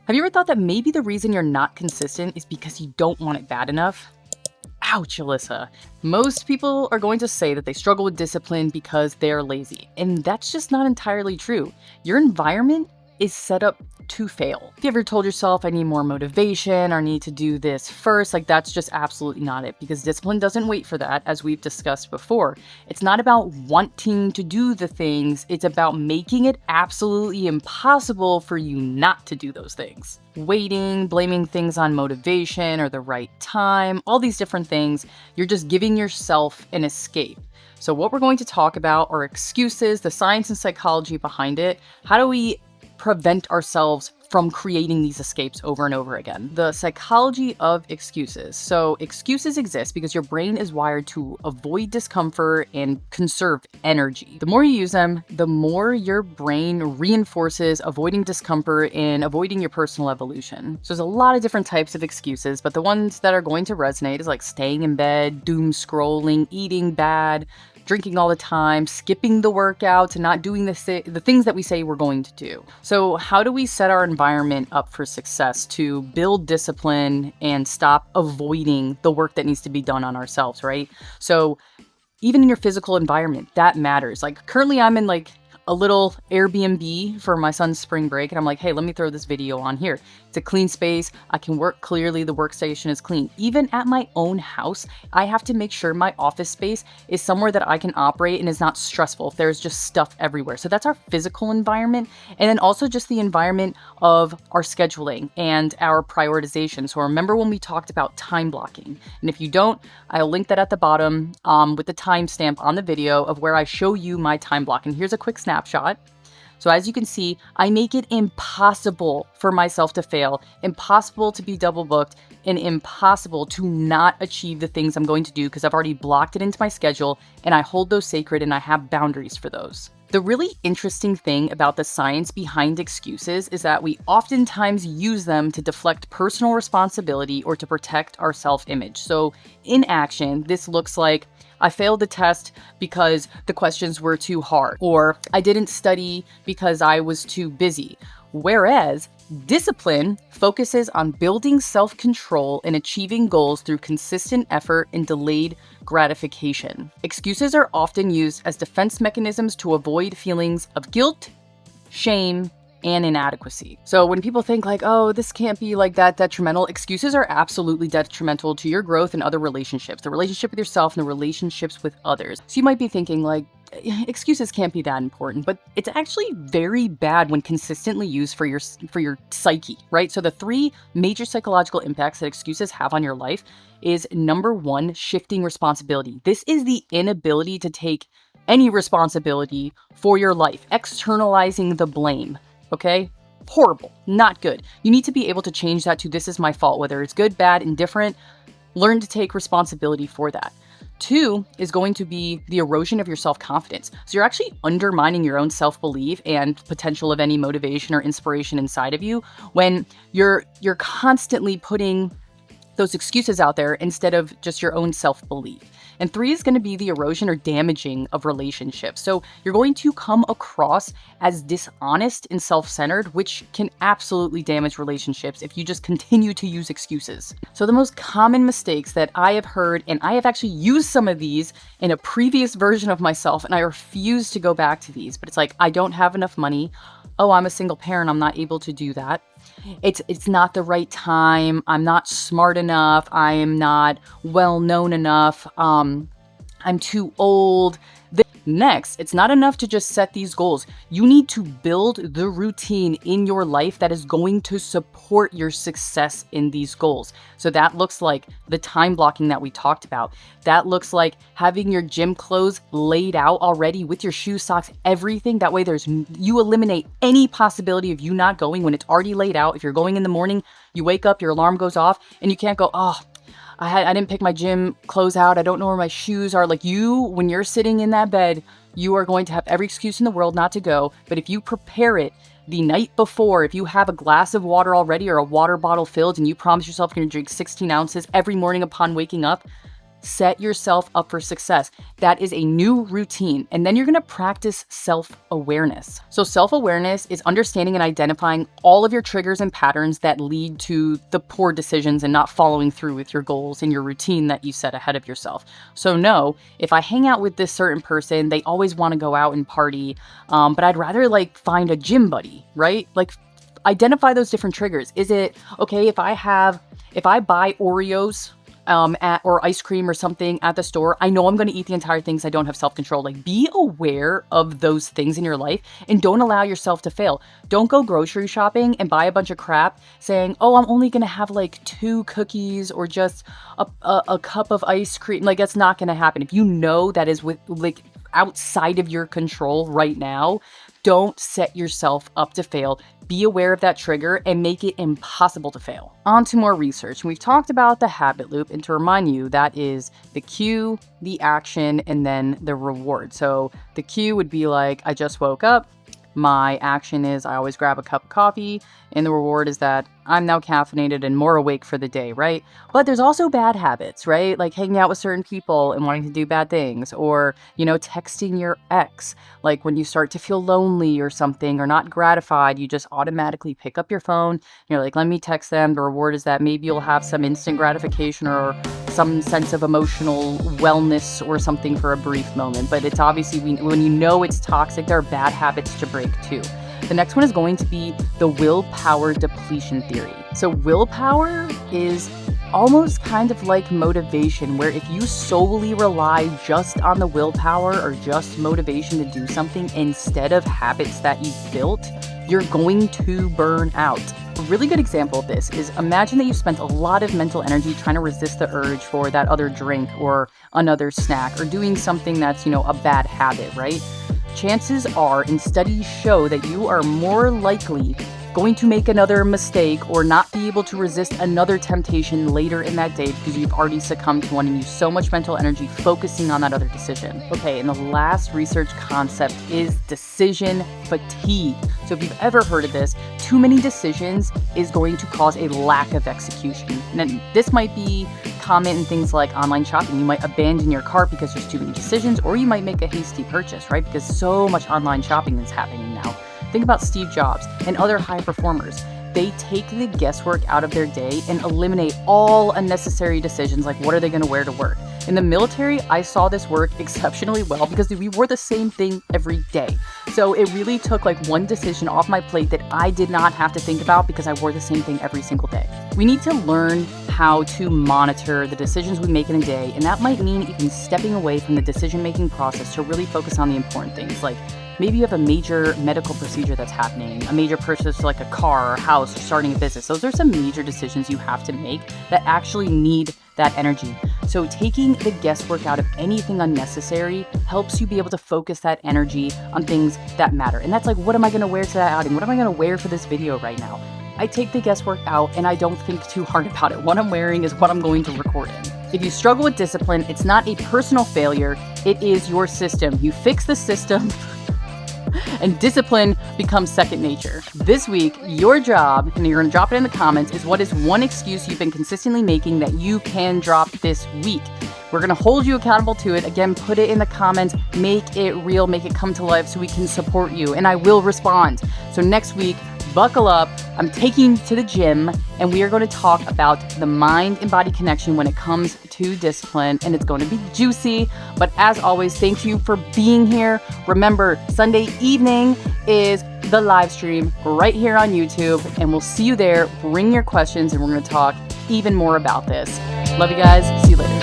Have you ever thought that maybe the reason you're not consistent is because you don't want it bad enough? Ouch, Alyssa. Most people are going to say that they struggle with discipline because they're lazy, and that's just not entirely true. Your environment is set up to fail. If you ever told yourself, I need more motivation or need to do this first, like that's just absolutely not it, because discipline doesn't wait for that, as we've discussed before. It's not about wanting to do the things, it's about making it absolutely impossible for you not to do those things. Waiting, blaming things on motivation or the right time, all these different things, you're just giving yourself an escape. So what we're going to talk about are excuses, the science and psychology behind it. How do we prevent ourselves from creating these escapes over and over again? The psychology of excuses. So excuses exist because your brain is wired to avoid discomfort and conserve energy. The more you use them, the more your brain reinforces avoiding discomfort and avoiding your personal evolution. So there's a lot of different types of excuses, but the ones that are going to resonate is like staying in bed, doom scrolling, eating bad, drinking all the time, skipping the workouts, and not doing the things that we say we're going to do. So how do we set our environment up for success to build discipline and stop avoiding the work that needs to be done on ourselves, right? So even in your physical environment, that matters. Like currently I'm in like a little Airbnb for my son's spring break, and I'm like, hey, let me throw this video on here. It's a clean space. I can work clearly. The workstation is clean. Even at my own house, I have to make sure my office space is somewhere that I can operate and is not stressful if there's just stuff everywhere. So that's our physical environment. And then also just the environment of our scheduling and our prioritization. So remember when we talked about time blocking? And if you don't, I'll link that at the bottom with the timestamp on the video of where I show you my time block. And here's a quick snapshot. So as you can see, I make it impossible for myself to fail, impossible to be double booked, and impossible to not achieve the things I'm going to do because I've already blocked it into my schedule and I hold those sacred and I have boundaries for those. The really interesting thing about the science behind excuses is that we oftentimes use them to deflect personal responsibility or to protect our self-image. So in action, this looks like I failed the test because the questions were too hard, or I didn't study because I was too busy. Whereas discipline focuses on building self-control and achieving goals through consistent effort and delayed gratification. Excuses are often used as defense mechanisms to avoid feelings of guilt, shame, and inadequacy. So when people think like, oh, this can't be like that detrimental, excuses are absolutely detrimental to your growth and other relationships, the relationship with yourself and the relationships with others. So you might be thinking like, excuses can't be that important, but it's actually very bad when consistently used for your psyche, right? So the three major psychological impacts that excuses have on your life is number one, shifting responsibility. This is the inability to take any responsibility for your life, externalizing the blame. Okay? Horrible. Not good. You need to be able to change that to this is my fault, whether it's good, bad, indifferent. Learn to take responsibility for that. Two is going to be the erosion of your self-confidence. So you're actually undermining your own self-belief and potential of any motivation or inspiration inside of you when you're constantly putting those excuses out there instead of just your own self-belief. And three is going to be the erosion or damaging of relationships. So you're going to come across as dishonest and self-centered, which can absolutely damage relationships if you just continue to use excuses. So the most common mistakes that I have heard, and I have actually used some of these in a previous version of myself, and I refuse to go back to these, but it's like, I don't have enough money. Oh, I'm a single parent. I'm not able to do that. It's not the right time. I'm not smart enough. I am not well known enough. I'm too old. Next, it's not enough to just set these goals. You need to build the routine in your life that is going to support your success in these goals. So that looks like the time blocking that we talked about. That looks like having your gym clothes laid out already with your shoes, socks, everything. That way you eliminate any possibility of you not going when it's already laid out. If you're going in the morning, you wake up, your alarm goes off, and you can't go, oh, I didn't pick my gym clothes out. I don't know where my shoes are. Like when you're sitting in that bed, you are going to have every excuse in the world not to go. But if you prepare it the night before, if you have a glass of water already or a water bottle filled and you promise yourself you're going to drink 16 ounces every morning upon waking up, set yourself up for success. That is a new routine. And then you're going to practice self-awareness. So self-awareness is understanding and identifying all of your triggers and patterns that lead to the poor decisions and not following through with your goals and your routine that you set ahead of yourself. So no, if I hang out with this certain person, they always want to go out and party, but I'd rather like find a gym buddy, right? Like identify those different triggers. Is it okay if I buy Oreos or ice cream or something at the store, I know I'm going to eat the entire thing because I don't have self-control. Like, be aware of those things in your life and don't allow yourself to fail. Don't go grocery shopping and buy a bunch of crap saying, oh, I'm only going to have like 2 cookies or just a cup of ice cream. Like, that's not going to happen. If you know that is with like outside of your control right now, don't set yourself up to fail. Be aware of that trigger and make it impossible to fail. On to more research. We've talked about the habit loop, and to remind you, that is the cue, the action, and then the reward. So the cue would be like, I just woke up. My action is I always grab a cup of coffee, and the reward is that I'm now caffeinated and more awake for the day, right? But there's also bad habits, right? Like hanging out with certain people and wanting to do bad things, or, texting your ex. Like when you start to feel lonely or something or not gratified, you just automatically pick up your phone. You're like, let me text them. The reward is that maybe you'll have some instant gratification or some sense of emotional wellness or something for a brief moment. But it's obviously, when you know it's toxic, there are bad habits to break too. The next one is going to be the willpower depletion theory. So willpower is almost kind of like motivation, where if you solely rely just on the willpower or just motivation to do something instead of habits that you've built, you're going to burn out. A really good example of this is, imagine that you spent a lot of mental energy trying to resist the urge for that other drink or another snack or doing something that's, a bad habit, right? Chances are, and studies show, that you are more likely going to make another mistake or not be able to resist another temptation later in that day because you've already succumbed to one and used so much mental energy focusing on that other decision. Okay, and the last research concept is decision fatigue. So if you've ever heard of this, too many decisions is going to cause a lack of execution. And then this might be common in things like online shopping. You might abandon your cart because there's too many decisions, or you might make a hasty purchase, right? Because so much online shopping is happening now. Think about Steve Jobs and other high performers. They take the guesswork out of their day and eliminate all unnecessary decisions like what are they going to wear to work. In the military, I saw this work exceptionally well because we wore the same thing every day. So it really took like one decision off my plate that I did not have to think about because I wore the same thing every single day. We need to learn how to monitor the decisions we make in a day, and that might mean even stepping away from the decision-making process to really focus on the important things, like maybe you have a major medical procedure that's happening, a major purchase like a car or a house or starting a business. Those are some major decisions you have to make that actually need that energy. So taking the guesswork out of anything unnecessary helps you be able to focus that energy on things that matter. And that's like, what am I going to wear to that outing? What am I going to wear for this video right now? I take the guesswork out and I don't think too hard about it. What I'm wearing is what I'm going to record in. If you struggle with discipline, it's not a personal failure. It is your system. You fix the system and discipline becomes second nature. This week, your job, and you're going to drop it in the comments, is what is one excuse you've been consistently making that you can drop this week? We're going to hold you accountable to it. Again, put it in the comments, make it real, make it come to life so we can support you, and I will respond. So next week, buckle up. I'm taking you to the gym, and we are going to talk about the mind and body connection when it comes to discipline, and it's going to be juicy. But as always, thank you for being here. Remember, Sunday evening is the live stream right here on YouTube, and we'll see you there. Bring your questions, and we're going to talk even more about this. Love you guys. See you later.